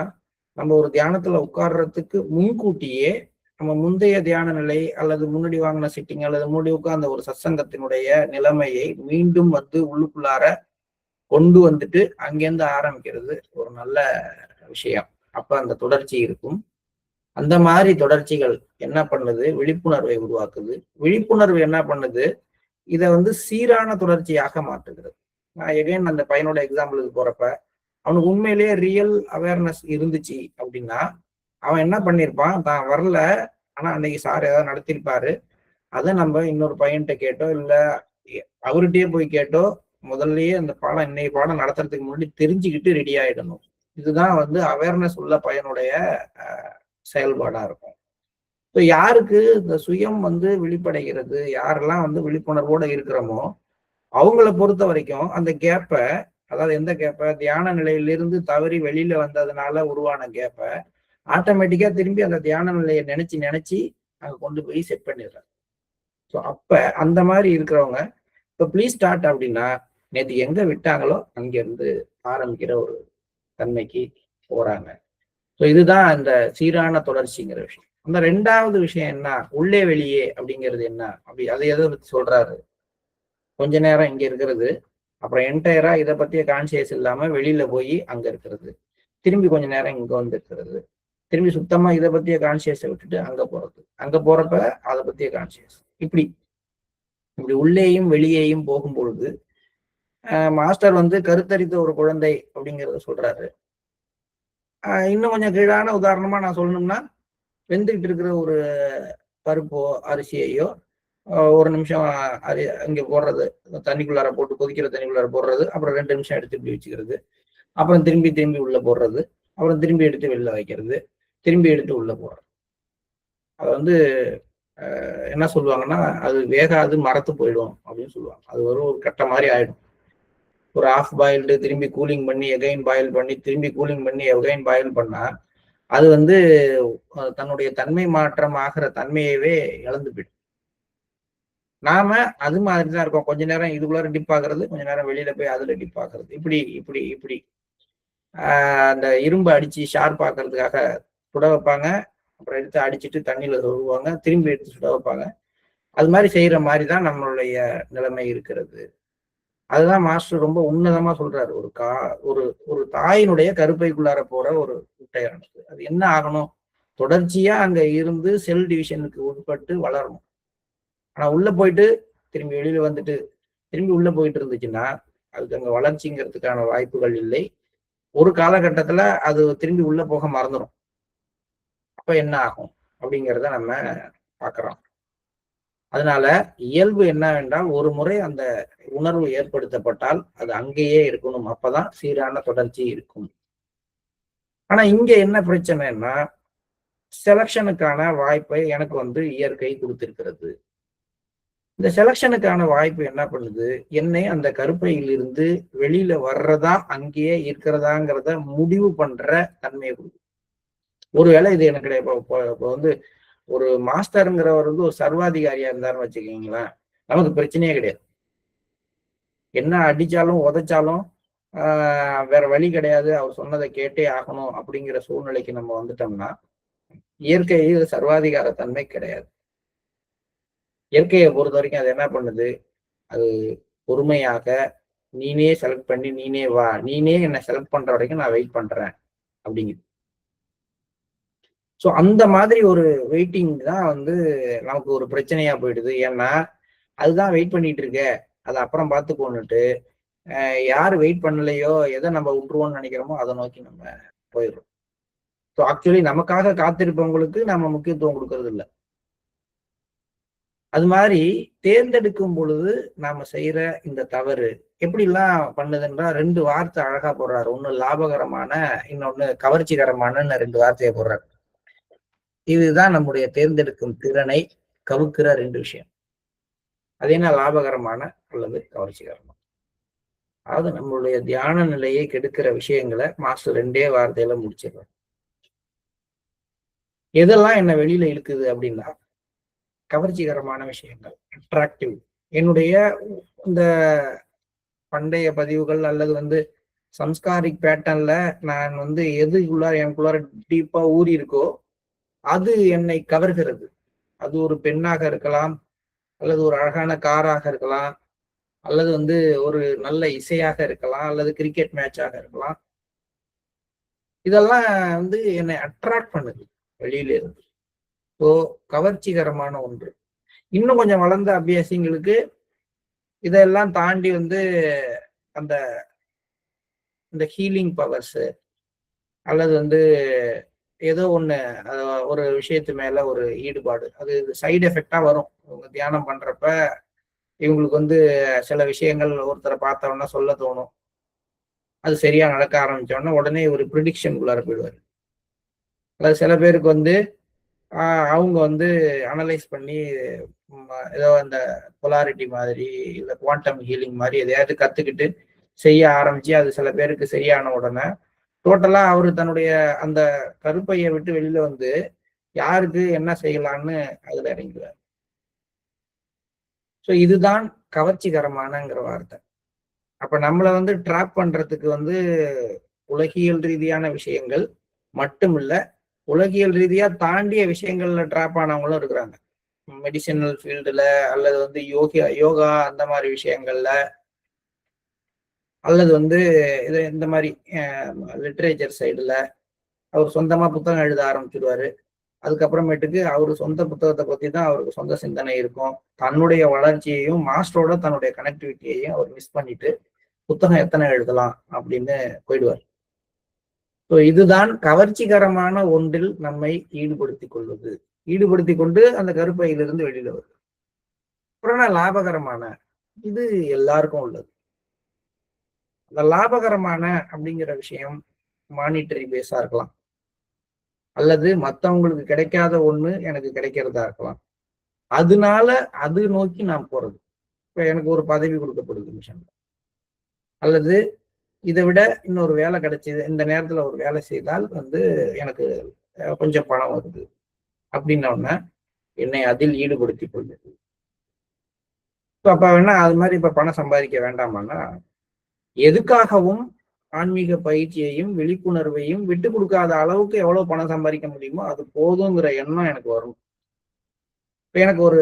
நம்ம ஒரு தியானத்துல உட்கார்றதுக்கு முன்கூட்டியே நம்ம முந்தைய தியான நிலை அல்லது முன்னாடி வாங்கின சிட்டிங் அல்லது முன்னாடி உட்கார்ந்த ஒரு சத்சங்கத்தினுடைய நிலைமையை மீண்டும் வந்து உள்ளுக்குள்ளார கொண்டு வந்துட்டு அங்கேருந்து ஆரம்பிக்கிறது ஒரு நல்ல விஷயம். அப்ப அந்த தொடர்ச்சி இருக்கும். அந்த மாதிரி தொடர்ச்சிகள் என்ன பண்ணுது, விழிப்புணர்வை உருவாக்குது. விழிப்புணர்வு என்ன பண்ணுது, இதை வந்து சீரான தொடர்ச்சியாக மாற்றுகிறது. நான் எகைன் அந்த பையனோட எக்ஸாம்பிளுக்கு போறப்ப அவனுக்கு உண்மையிலேயே ரியல் அவேர்னஸ் இருந்துச்சு அப்படின்னா அவன் என்ன பண்ணிருப்பான், தான் வரல ஆனா அன்னைக்கு சார் ஏதாவது நடத்திருப்பாரு, அதை நம்ம இன்னொரு பையன்கிட்ட கேட்டோ இல்ல அவர்கிட்டயே போய் கேட்டோ முதல்லயே அந்த பாடம் இன்னைக்கு பாடம் நடத்துறதுக்கு முன்னாடி தெரிஞ்சுக்கிட்டு ரெடி ஆயிடணும். இதுதான் வந்து அவேர்னஸ் உள்ள பையனுடைய செயல்பாடா இருக்கும். ஸோ யாருக்கு இந்த சுயம் வந்து விழிப்படைகிறது, யாரெல்லாம் வந்து விழிப்புணர்வோட இருக்கிறோமோ அவங்கள பொறுத்த வரைக்கும் அந்த கேப்ப, அதாவது எந்த கேப்ப, தியான நிலையிலிருந்து தவறி வெளியில வந்ததுனால உருவான கேப்ப ஆட்டோமேட்டிக்கா திரும்பி அந்த தியான நிலையை நினைச்சு நினைச்சு அங்க கொண்டு போய் செட் பண்ணிடுறாங்க. ஸோ அப்ப அந்த மாதிரி இருக்கிறவங்க இப்ப ப்ளீஸ் ஸ்டார்ட் அப்படின்னா நேற்று எங்க விட்டாங்களோ அங்க இருந்து ஆரம்பிக்கிற ஒரு தன்மைக்கு போறாங்க. ஸோ இதுதான் அந்த சீரான தொடர்ச்சிங்கிற விஷயம். அந்த ரெண்டாவது விஷயம் என்ன, உள்ளே வெளியே அப்படிங்கிறது என்ன, அப்படி அதை எதை பத்தி சொல்றாரு, கொஞ்ச நேரம் இங்க இருக்கிறது, அப்புறம் என்டையரா இதை பத்திய கான்சியஸ் இல்லாம வெளியில போய் அங்க இருக்கிறது, திரும்பி கொஞ்ச நேரம் இங்க வந்து இருக்கிறது, திரும்பி சுத்தமா இதை பத்திய கான்சியஸை விட்டுட்டு அங்க போறது, அங்க போறப்ப அதை பத்திய கான்சியஸ், இப்படி இப்படி உள்ளேயும் வெளியேயும் போகும் பொழுது மாஸ்டர் வந்து கருத்தரித்த ஒரு குழந்தை அப்படிங்கிறத சொல்றாரு. இன்னும் கொஞ்சம் கீழான உதாரணமா நான் சொல்லணும்னா, வெந்துகிட்டு இருக்கிற ஒரு பருப்போ அரிசியையோ ஒரு நிமிஷம் இங்க போடுறது, தண்ணிக்குள்ளார போட்டு கொதிக்கிற தண்ணிக்குள்ளார போடுறது, அப்புறம் 2 நிமிஷம் எடுத்து இப்படி வச்சுக்கிறது, அப்புறம் திரும்பி உள்ள போடுறது, அப்புறம் திரும்பி எடுத்து வெளில வைக்கிறது, திரும்பி எடுத்து உள்ள போடுறது. அது வந்து என்ன சொல்லுவாங்கன்னா, அது வேகாது மரத்து போயிடும் அப்படின்னு சொல்லுவாங்க. அது ஒரு கட்ட மாதிரி ஆயிடும். ஒரு ஆஃப் பாயில்டு திரும்பி கூலிங் பண்ணி எகைன் பாயில் பண்ணி திரும்பி கூலிங் பண்ணி எகைன் பாயில் பண்ணா அது வந்து தன்னுடைய தன்மை மாற்றம் ஆகிற தன்மையவே இழந்து போயிடும். நாம அது மாதிரிதான் இருக்கோம். கொஞ்ச நேரம் இதுக்குள்ளார டிப் ஆகுறது, கொஞ்ச நேரம் வெளியில போய் அதுல டிப் ஆகுறது, இப்படி இப்படி இப்படி அந்த இரும்பு அடிச்சு ஷார்ப் ஆக்குறதுக்காக சுட வைப்பாங்க, அப்புறம் எடுத்து அடிச்சுட்டு தண்ணியில சொல்லுவாங்க, திரும்பி எடுத்து சுட வைப்பாங்க. அது மாதிரி செய்யற மாதிரிதான் நம்மளுடைய நிலைமை இருக்கிறது. அதுதான் மாஸ்டர் ரொம்ப உன்னதமா சொல்றாரு. ஒரு ஒரு தாயினுடைய கருப்பைக்குள்ளார போற ஒரு முட்டையானது அது என்ன ஆகணும், தொடர்ச்சியா அங்க இருந்து செல் டிவிஷனுக்கு உட்பட்டு வளரணும். ஆனா உள்ள போயிட்டு திரும்பி வெளியில வந்துட்டு திரும்பி உள்ள போயிட்டு இருந்துச்சுன்னா அதுக்கு அங்க வளர்ச்சிங்கிறதுக்கான வாய்ப்புகள் இல்லை. ஒரு காலகட்டத்துல அது திரும்பி உள்ள போக மறந்துடும். அப்ப என்ன ஆகும் அப்படிங்கிறத நம்ம பார்க்கிறோம். அதனால இயல்பு என்னவென்றால், ஒரு முறை அந்த உணர்வு ஏற்படுத்தப்பட்டால் அது அங்கேயே இருக்கணும். அப்பதான் சீரான தொடர்ச்சி இருக்கும். ஆனா இங்க என்ன பிரச்சனைன்னா, செலக்ஷனுக்கான வாய்ப்பை எனக்கு வந்து இயற்கை கொடுத்திருக்கிறது. இந்த செலக்ஷனுக்கான வாய்ப்பு என்ன பண்ணுது, என்னை அந்த கருப்பையிலிருந்து வெளியில வர்றதா அங்கேயே இருக்கிறதாங்கிறத முடிவு பண்ற தன்மையை கொடுக்குது. ஒருவேளை இது எனக்கு இப்போ வந்து ஒரு மாஸ்டருங்கிறவர் வந்து ஒரு சர்வாதிகாரியா இருந்தாருன்னு வச்சுக்கீங்களேன், நமக்கு பிரச்சனையே கிடையாது. என்ன அடிச்சாலும் உதைச்சாலும் வேற வழி கிடையாது, அவர் சொன்னதை கேட்டே ஆகணும் அப்படிங்கிற சூழ்நிலைக்கு நம்ம வந்துட்டோம்னா இயற்கையில் சர்வாதிகார தன்மை கிடையாது. இயற்கையை பொறுத்த வரைக்கும் அது என்ன பண்ணுது, அது பொறுமையாக நீனே செலக்ட் பண்ணி நீனே வா, நீனே என்னை செலக்ட் பண்ற வரைக்கும் நான் வெயிட் பண்றேன் அப்படிங்குது. ஸோ அந்த மாதிரி ஒரு வெயிட்டிங் தான் வந்து நமக்கு ஒரு பிரச்சனையா போயிடுது. ஏன்னா அதுதான் வெயிட் பண்ணிட்டு இருக்க, அதை அப்புறம் பார்த்துக்கோன்னுட்டு யார் வெயிட் பண்ணலையோ, எதை நம்ம விட்டுருவோம்னு நினைக்கிறோமோ அதை நோக்கி நம்ம போயிடுறோம். ஸோ ஆக்சுவலி நமக்காக காத்திருப்பவங்களுக்கு நம்ம முக்கியத்துவம் கொடுக்கறது இல்லை. அது மாதிரி தேர்ந்தெடுக்கும் பொழுது நாம செய்யற இந்த தவறு எப்படிலாம் பண்ணுதுன்றா 2 வார்த்தை அழகா போடுறாரு. ஒண்ணு லாபகரமான, இன்னொன்னு கவர்ச்சிகரமான 2 வார்த்தையை போடுறாரு. இதுதான் நம்முடைய தேர்ந்தெடுக்கும் திறனை கவுக்கிற 2 விஷயம். அது என்ன, லாபகரமான அல்லது கவர்ச்சிகரமான. அதாவது நம்மளுடைய தியான நிலையை கெடுக்கிற விஷயங்களை மாஸ்டர் 2 வார்த்தையில முடிச்சிடுறாரு. எதெல்லாம் என்ன வெளியில இழுக்குது அப்படின்னா, கவர்ச்சிகரமான விஷயங்கள், அட்ராக்டிவ். என்னுடைய இந்த பண்டைய பதிவுகள் அல்லது வந்து சம்ஸ்காரிக் பேட்டர்ன்ல நான் வந்து எதுக்குள்ளார எனக்குள்ளார டீப்பா ஊறி இருக்கோ அது என்னை கவர்கிறது. அது ஒரு பெண்ணாக இருக்கலாம், அல்லது ஒரு அழகான காராக இருக்கலாம், அல்லது வந்து ஒரு நல்ல இசையாக இருக்கலாம், அல்லது கிரிக்கெட் மேட்சாக இருக்கலாம். இதெல்லாம் வந்து என்னை அட்ராக்ட் பண்ணுது வெளியில இருந்து. ஸோ கவர்ச்சிகரமான ஒன்று. இன்னும் கொஞ்சம் வளர்ந்த அபியாசிங்களுக்கு இதெல்லாம் தாண்டி வந்து அந்த இந்த ஹீலிங் பவர்ஸ் அல்லது வந்து ஏதோ ஒண்ணு ஒரு விஷயத்து மேல ஒரு ஈடுபாடு, அது சைடு எஃபெக்டா வரும். தியானம் பண்றப்ப இவங்களுக்கு வந்து சில விஷயங்கள் ஒருத்தரை பார்த்தோம்னா சொல்ல தோணும். அது சரியா நடக்க ஆரம்பிச்சோன்னா உடனே ஒரு ப்ரிடிக்ஷனுக்குள்ளார போயிடுவாரு. அதாவது சில பேருக்கு வந்து அவங்க வந்து அனலைஸ் பண்ணி ஏதோ அந்த பொலாரிட்டி மாதிரி இல்ல குவாண்டம் ஹீலிங் மாதிரி எதையாவது கத்துக்கிட்டு செய்ய ஆரம்பிச்சு அது சில பேருக்கு சரியான உடனே டோட்டலா அவரு தன்னுடைய அந்த கருப்பையை விட்டு வெளியில வந்து யாருக்கு என்ன செய்யலான்னு அதுல இறங்குவார். ஸோ இதுதான் கவர்ச்சிகரமானங்கிற வார்த்தை. அப்ப நம்மளை வந்து ட்ராப் பண்றதுக்கு வந்து உலகியல் ரீதியான விஷயங்கள் மட்டும் இல்ல, உலகியல் ரீதியா தாண்டிய விஷயங்கள்ல ட்ராப் ஆனவங்களும் இருக்கிறாங்க. மெடிசினல் ஃபீல்டுல அல்லது வந்து யோகா அந்த மாதிரி விஷயங்கள்ல அல்லது வந்து இது இந்த மாதிரி லிட்ரேச்சர் சைடுல அவர் சொந்தமா புத்தகம் எழுத ஆரம்பிச்சிருவாரு. அதுக்கப்புறமேட்டுக்கு அவரு சொந்த புத்தகத்தை பத்தி தான் அவருக்கு சொந்த சிந்தனை இருக்கும். தன்னுடைய வளர்ச்சியையும் மாஸ்டரோட தன்னுடைய கனெக்டிவிட்டியையும் அவர் மிஸ் பண்ணிட்டு புத்தகம் எத்தனை எழுதலாம் அப்படின்னு போயிடுவார். ஸோ இதுதான் கவர்ச்சிகரமான ஒன்றில் நம்மை ஈடுபடுத்திக் கொள்வது. ஈடுபடுத்திக் கொண்டு அந்த கருப்பையிலிருந்து வெளியில வருது. அப்புறம் லாபகரமான இது எல்லாருக்கும் உள்ளது. அந்த லாபகரமான அப்படிங்கிற விஷயம் மானிட்டரி பேஸா இருக்கலாம், அல்லது மற்றவங்களுக்கு கிடைக்காத ஒண்ணு எனக்கு கிடைக்கிறதா இருக்கலாம். அதனால அது நோக்கி நான் போறது. இப்ப எனக்கு ஒரு பதவி கொடுக்கப்படுது மிஷன்ல, அல்லது இதை விட இன்னொரு வேலை கிடைச்சது, இந்த நேரத்துல ஒரு வேலை செய்தால் வந்து எனக்கு கொஞ்சம் பணம் வருது அப்படின்னோடனே என்னை அதில் ஈடுபடுத்திக் கொள்வது. அப்ப வேணா அது மாதிரி இப்ப பணம் சம்பாதிக்க வேண்டாமான்னா, எதுக்காகவும் ஆன்மீக பயிற்சியையும் விழிப்புணர்வையும் விட்டு கொடுக்காத அளவுக்கு எவ்வளவு பணம் சம்பாதிக்க முடியுமோ அது போதுங்கிற எண்ணம் எனக்கு வரும். இப்ப எனக்கு ஒரு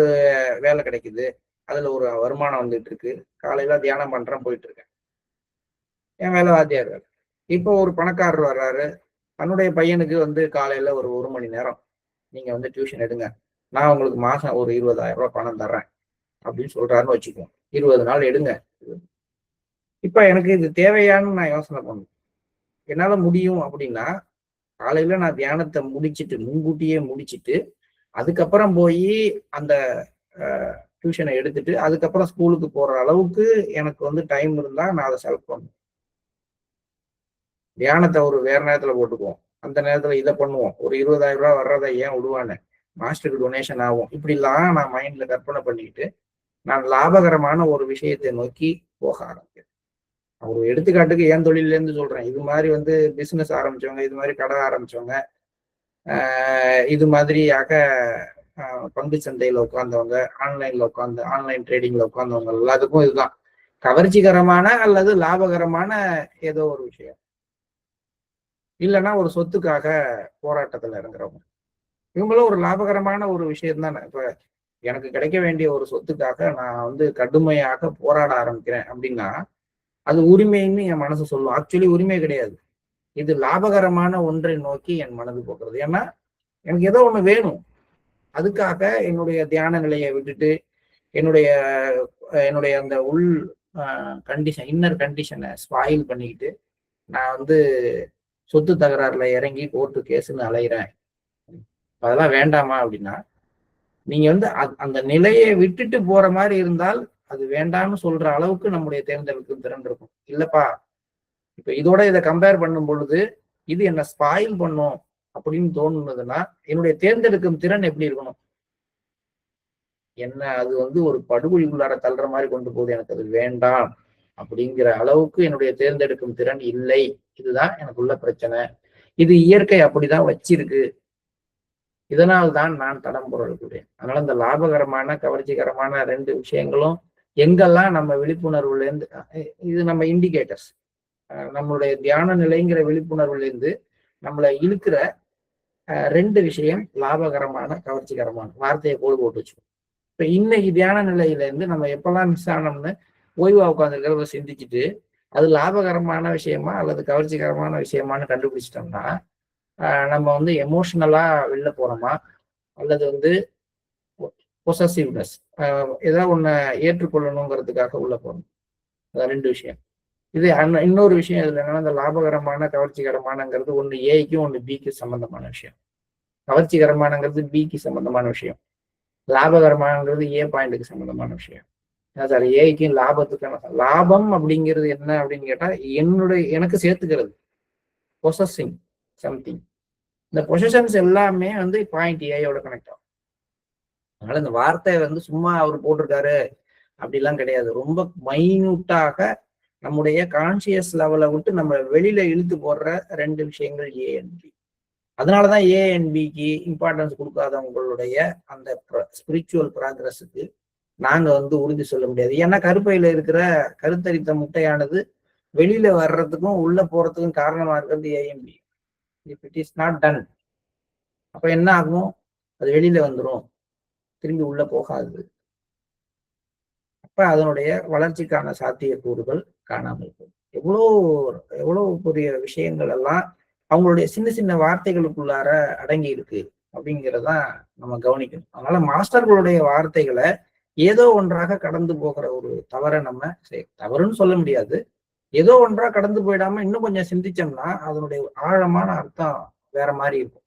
வேலை கிடைக்குது, அதுல ஒரு வருமானம் வந்துட்டு இருக்கு, காலையில தியானம் பண்றேன், போயிட்டு இருக்கேன், என் வேலை வாத்தியார் வேலை. இப்போ ஒரு பணக்காரர் வர்றாரு, தன்னுடைய பையனுக்கு வந்து காலையில ஒரு 1 மணி நேரம் நீங்க வந்து டியூஷன் எடுங்க, நான் உங்களுக்கு மாசம் ஒரு 20,000 ரூபாய் பணம் தர்றேன் அப்படின்னு சொல்றாருன்னு வச்சுக்கோங்க. 20 நாள் எடுங்க. இப்ப எனக்கு இது தேவையான்னு நான் யோசனை பண்ணுவேன். என்னால முடியும் அப்படின்னா காலையில நான் தியானத்தை முடிச்சுட்டு முன்கூட்டியே முடிச்சுட்டு அதுக்கப்புறம் போய் அந்த டியூஷனை எடுத்துட்டு அதுக்கப்புறம் ஸ்கூலுக்கு போற அளவுக்கு எனக்கு வந்து டைம் இருந்தா நான் அதை செலக்ட் பண்ணுவேன். தியானத்தை ஒரு வேற நேரத்துல போட்டுக்குவோம், அந்த நேரத்துல இதை பண்ணுவோம், ஒரு 20,000 ரூபாய் வர்றதை ஏன் விடுவானே, மாஸ்டருக்கு டொனேஷன் ஆகும், இப்படிலாம் நான் மைண்ட்ல கற்பனை பண்ணிக்கிட்டு நான் லாபகரமான ஒரு விஷயத்தை நோக்கி போக ஆரம்பிக்கிறேன். ஒரு எடுத்துக்காட்டுக்கு என் தொழில இருந்து சொல்றேன். இது மாதிரி வந்து பிசினஸ் ஆரம்பிச்சவங்க, இது மாதிரி கடை ஆரம்பிச்சவங்க, இது மாதிரியாக பங்கு சந்தையில உட்கார்ந்தவங்க, ஆன்லைன்ல உட்கார்ந்து ஆன்லைன் ட்ரேடிங்ல உட்கார்ந்தவங்க எல்லாத்துக்கும் இதுதான் கவர்ச்சிகரமான அல்லது லாபகரமான ஏதோ ஒரு விஷயம். இல்லைன்னா ஒரு சொத்துக்காக போராட்டத்துல இறங்குறவங்க, இவங்களும் ஒரு லாபகரமான ஒரு விஷயம் தானே. இப்ப எனக்கு கிடைக்க வேண்டிய ஒரு சொத்துக்காக நான் வந்து கடுமையாக போராட ஆரம்பிக்கிறேன் அப்படின்னா அது உரிமைன்னு என் மனசு சொல்லும். ஆக்சுவலி உரிமை கிடையாது, இது லாபகரமான ஒன்றை நோக்கி என் மனது போகிறது. ஏன்னா எனக்கு ஏதோ ஒண்ணு வேணும், அதுக்காக என்னுடைய தியான நிலையை விட்டுட்டு என்னுடைய என்னுடைய அந்த உள் கண்டிஷன், இன்னர் கண்டிஷனை ஸ்பாயில் பண்ணிக்கிட்டு நான் வந்து சொத்து தகராறுல இறங்கி கோர்ட்டு கேஸுன்னு அலைகிறேன். அதெல்லாம் வேண்டாமா அப்படின்னா, நீங்க வந்து அந்த நிலையை விட்டுட்டு போற மாதிரி இருந்தால் அது வேண்டாம்னு சொல்ற அளவுக்கு நம்முடைய தேர்ந்தெடுக்கும் திறன் இருக்கும். இல்லப்பா, இப்ப இதோட இதை கம்பேர் பண்ணும் பொழுது இது என்ன ஸ்பாயில் பண்ணும் அப்படின்னு தோணுனதுன்னா என்னுடைய தேர்ந்தெடுக்கும் திறன் எப்படி இருக்கணும்? என்ன அது வந்து ஒரு படுகொலிக்குள்ளார தள்ளுற மாதிரி கொண்டு போகுது, எனக்கு அது வேண்டாம் அப்படிங்கிற அளவுக்கு என்னுடைய தேர்ந்தெடுக்கும் திறன் இல்லை. இதுதான் எனக்குள்ள பிரச்சனை. இது இயற்கை அப்படிதான் வச்சிருக்கு, இதனால்தான் நான் தடம் புரளுகிறேன். அதனால இந்த லாபகரமான கவர்ச்சிகரமான 2 விஷயங்களும் எங்கெல்லாம் நம்ம விழிப்புணர்வுல இருந்து, இது நம்ம இண்டிகேட்டர்ஸ், நம்மளுடைய தியான நிலைங்கிற விழிப்புணர்வுல இருந்து நம்மளை இழுக்கிற 2 விஷயம் லாபகரமான கவர்ச்சிகரமான வார்த்தையை கோடு போட்டு வச்சுக்கணும். இப்ப இன்னைக்கு தியான நிலையில இருந்து நம்ம எப்பெல்லாம் மிஸ் ஆனோம்னு ஓய்வா உட்காந்துருக்கிறத சிந்திச்சுட்டு அது லாபகரமான விஷயமா அல்லது கவர்ச்சிகரமான விஷயமானு கண்டுபிடிச்சிட்டோம்னா நம்ம வந்து எமோஷனலா வெளில போறோமா அல்லது வந்து பொசசிவ்னஸ் ஏதாவது ஒண்ணு ஏற்றுக்கொள்ளணுங்கிறதுக்காக உள்ள போறோம். அதான் 2 விஷயம். இது இன்னொரு விஷயம் இதுல என்னன்னா, இந்த லாபகரமான கவர்ச்சிகரமானங்கிறது ஒண்ணு ஏக்கும் ஒண்ணு பிக்கு சம்பந்தமான விஷயம். கவர்ச்சிகரமானங்கிறது பிக்கு சம்பந்தமான விஷயம், லாபகரமானங்கிறது ஏ பாயிண்ட்டுக்கு சம்பந்தமான விஷயம். சார் ஏஐக்கு லாபத்துக்கான லாபம் அப்படிங்கிறது என்ன அப்படின்னு கேட்டா எனக்கு சேர்த்துக்கிறது பொசஸிங் சம்திங். இந்த பொசிஷன்ஸ் எல்லாமே வந்து பாயிண்ட் ஏயோட கனெக்ட் ஆகும். அதனால இந்த வார்த்தை வந்து சும்மா அவர் போட்டிருக்காரு அப்படிலாம் கிடையாது. ரொம்ப மைன்யூட்டாக நம்முடைய கான்சியஸ் லெவலை விட்டு நம்ம வெளியில இழுத்து போடுற 2 விஷயங்கள் ஏ அண்ட் பி. அதனாலதான் ஏ அண்ட் பிக்கு இம்பார்ட்டன்ஸ் கொடுக்காதவங்களுடைய அந்த ஸ்பிரிச்சுவல் ப்ராக்ரஸுக்கு நாங்க வந்து உறுதி சொல்ல முடியாது. ஏன்னா கருப்பையில இருக்கிற கருத்தரித்த முட்டையானது வெளியில வர்றதுக்கும் உள்ள போறதுக்கும் காரணமா இருக்கிறது AMP. If it is not done, அப்ப என்ன ஆகும்? அது வெளியில வந்துடும், திரும்பி உள்ள போகாது. அப்ப அதனுடைய வளர்ச்சிக்கான சாத்தியக்கூறுகள் காணாமல் போகும். எவ்வளவு பெரிய விஷயங்கள் எல்லாம் அவங்களுடைய சின்ன சின்ன வார்த்தைகளுக்குள்ளார அடங்கி இருக்கு அப்படிங்கிறதான் நம்ம கவனிக்கணும். அதனால மாஸ்டர்களுடைய வார்த்தைகளை ஏதோ ஒன்றாக கடந்து போகிற ஒரு தவறை நம்ம தவறுன்னு சொல்ல முடியாது. ஏதோ ஒன்றா கடந்து போயிடாம இன்னும் கொஞ்சம் சிந்திச்சோம்னா அதனுடைய ஆழமான அர்த்தம் வேற மாதிரி இருக்கும்.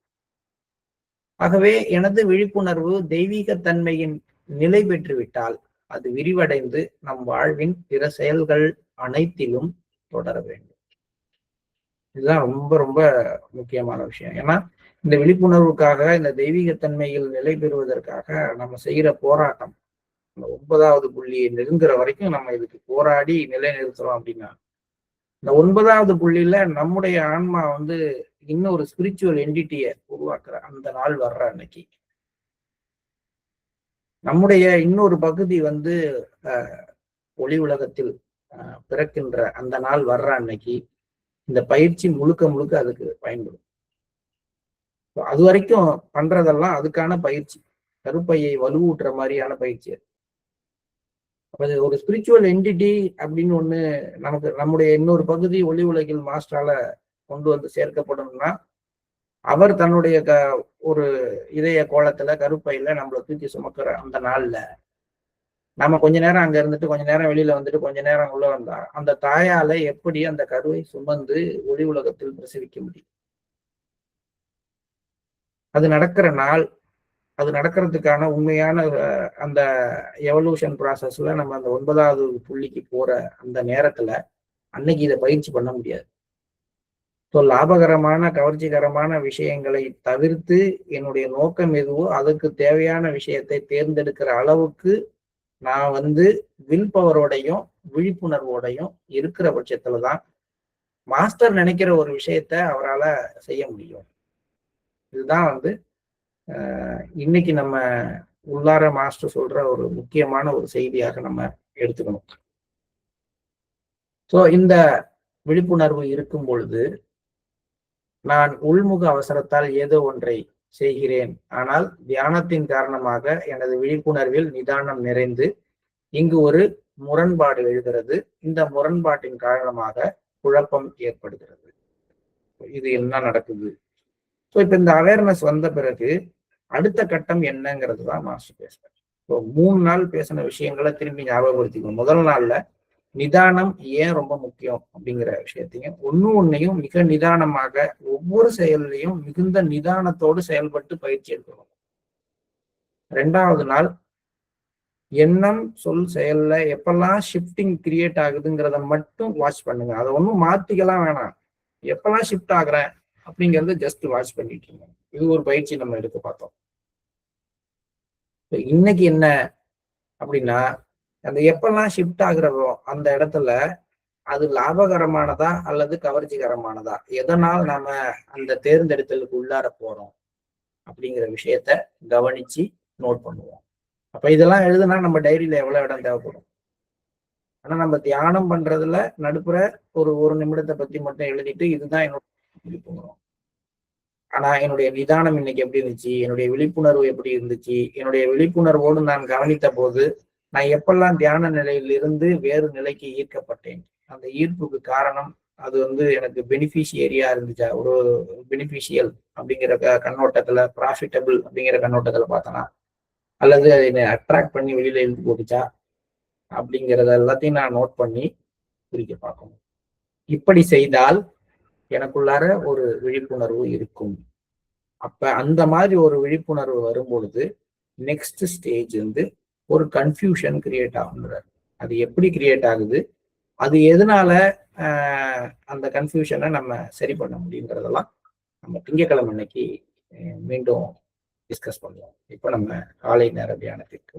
ஆகவே எனது விழிப்புணர்வு தெய்வீக தன்மையின் நிலை பெற்றுவிட்டால் அது விரிவடைந்து நம் வாழ்வின் பிற செயல்கள் அனைத்திலும் தொடர வேண்டும். இதுதான் ரொம்ப ரொம்ப முக்கியமான விஷயம். ஏன்னா இந்த விழிப்புணர்வுக்காக, இந்த தெய்வீகத்தன்மையில் நிலை பெறுவதற்காக நம்ம செய்கிற போராட்டம், இந்த 9வது புள்ளியை நெருங்குற வரைக்கும் நம்ம இதுக்கு போராடி நிலைநிறுத்துறோம் அப்படின்னா, இந்த 9வது புள்ளியில நம்முடைய ஆன்மா வந்து இன்னொரு ஸ்பிரிச்சுவல் என்டிட்டியை உருவாக்குற அந்த நாள் வர்ற அன்னைக்கு, நம்முடைய இன்னொரு பகுதி வந்து ஒளி உலகத்தில் பிறக்கின்ற அந்த நாள் வர்ற அன்னைக்கு இந்த பயிற்சி முழுக்க முழுக்க அதுக்கு பயன்படும். அது வரைக்கும் பண்றதெல்லாம் அதுக்கான பயிற்சி, கருப்பையை வலுவூட்டுற மாதிரியான பயிற்சி. அப்ப ஒரு ஸ்பிரிச்சுவல் என்டிட்டி அப்படின்னு ஒண்ணு நமக்கு நம்முடைய இன்னொரு பகுதி ஒளி உலகில் மாஸ்டரால கொண்டு வந்து சேர்க்கப்படணும்னா, அவர் தன்னுடைய ஒரு இதய கோலத்துல கருப்பையில நம்மளை தூக்கி சுமக்கிற அந்த நாள்ல நம்ம கொஞ்ச நேரம் அங்க இருந்துட்டு கொஞ்ச நேரம் வெளியில வந்துட்டு கொஞ்ச நேரம் உள்ள வந்தா அந்த தாயால எப்படி அந்த கருவை சுமந்து ஒளி உலகத்தில் பிரசவிக்க முடியும்? அது நடக்கிற நாள், அது நடக்கிறதுக்கான உண்மையான அந்த எவல்யூஷன் ப்ராசஸ்ல நம்ம அந்த 9வது புள்ளிக்கு போற அந்த நேரத்துல அன்னைக்கு இதை பயிற்சி பண்ண முடியாது. ஸோ லாபகரமான கவர்ச்சிகரமான விஷயங்களை தவிர்த்து என்னுடைய நோக்கம் எதுவோ அதுக்கு தேவையான விஷயத்தை தேர்ந்தெடுக்கிற அளவுக்கு நான் வந்து வில் பவரோடையும் விழிப்புணர்வோடையும் இருக்கிற பட்சத்துலதான் மாஸ்டர் நினைக்கிற ஒரு விஷயத்த அவரால் செய்ய முடியும். இதுதான் வந்து இன்னைக்கு நம்ம உள்ளார மாஸ்டர் சொல்ற ஒரு முக்கியமான ஒரு செய்தியாக நம்ம எடுத்துக்கணும். ஸோ இந்த விழிப்புணர்வு இருக்கும் பொழுது நான் உள்முக அவசரத்தால் ஏதோ ஒன்றை செய்கிறேன், ஆனால் தியானத்தின் காரணமாக எனது விழிப்புணர்வில் நிதானம் நிறைந்து இங்கு ஒரு முரண்பாடு எழுகிறது. இந்த முரண்பாட்டின் காரணமாக குழப்பம் ஏற்படுகிறது. இது என்ன நடக்குது? ஸோ இப்ப இந்த அவேர்னஸ் வந்த பிறகு அடுத்த கட்டம் என்னங்கிறது தான் மாஸ்டர் பேசுறேன். இப்போ 3 நாள் பேசின விஷயங்களை திரும்பி ஞாபகப்படுத்திக்கணும். முதல் நாள்ல நிதானம் ஏன் ரொம்ப முக்கியம் அப்படிங்கிற விஷயத்தையும் ஒன்னையும் மிக நிதானமாக ஒவ்வொரு செயலையும் மிகுந்த நிதானத்தோடு செயல்பட்டு பயிற்சி எடுக்கணும். 2வது நாள் எண்ணம் சொல் செயல்ல எப்பெல்லாம் ஷிஃப்டிங் கிரியேட் ஆகுதுங்கிறத மட்டும் வாட்ச் பண்ணுங்க. அதை ஒன்றும் மாத்திக்கலாம் வேணாம். எப்பெல்லாம் ஷிஃப்ட் ஆகுறேன் அப்படிங்கறத ஜஸ்ட் வாட்ச் பண்ணிட்டு இருக்கோம். இது ஒரு பயிற்சி நம்ம எடுக்க பார்த்தோம். இன்னைக்கு என்ன அப்படின்னா, அந்த எப்பெல்லாம் ஷிஃப்ட் ஆகுறதோ அந்த இடத்துல அது லாபகரமானதா அல்லது கவர்ச்சிகரமானதா, எதனால் நாம அந்த தேர்ந்தெடுத்தலுக்கு உள்ளார போறோம் அப்படிங்கிற விஷயத்த கவனிச்சு நோட் பண்ணுவோம். அப்ப இதெல்லாம் எழுதுனா நம்ம டைரியில எவ்வளவு இடம் தேவைப்படும்? ஆனா நம்ம தியானம் பண்றதுல நடுப்புற ஒரு நிமிடத்தை பத்தி மட்டும் எழுதிட்டு இதுதான் என்னோட விழிப்புணர்வு. ஆனா என்னுடைய நிதானம் இன்னைக்கு எப்படி இருந்துச்சு, என்னுடைய விழிப்புணர்வு எப்படி இருந்துச்சு, என்னுடைய விழிப்புணர்வோடு நான் கவனித்த போது நான் எப்பெல்லாம் தியான நிலையிலிருந்து வேறு நிலைக்கு ஈர்க்கப்பட்டேன், அந்த ஈர்ப்புக்கு காரணம் அது வந்து எனக்கு பெனிஃபிஷியரியா இருந்துச்சா, ஒரு பெனிஃபிஷியல் அப்படிங்கிற கண்ணோட்டத்துல, ப்ராஃபிட்டபிள் அப்படிங்கிற கண்ணோட்டத்துல பார்த்தனா, அல்லது என்னை அட்ராக்ட் பண்ணி வெளியில இழுத்து போட்டுச்சா அப்படிங்கிறத எல்லாத்தையும் நான் நோட் பண்ணி குறிக்க பார்க்கணும். இப்படி செய்தால் எனக்குள்ளார ஒரு விழிப்புணர்வு இருக்கும். அப்ப அந்த மாதிரி ஒரு விழிப்புணர்வு வரும்பொழுது நெக்ஸ்ட் ஸ்டேஜ் வந்து ஒரு கன்ஃபியூஷன் கிரியேட் ஆகுங்கிறார். அது எப்படி கிரியேட் ஆகுது, அது எதனால அந்த கன்ஃபியூஷனை நம்ம சரி பண்ண முடியுங்கிறதெல்லாம் நம்ம திங்கட்கிழமை அன்னைக்கு மீண்டும் டிஸ்கஸ் பண்ணுவோம். இப்போ நம்ம காலை நேர தியானத்திற்கு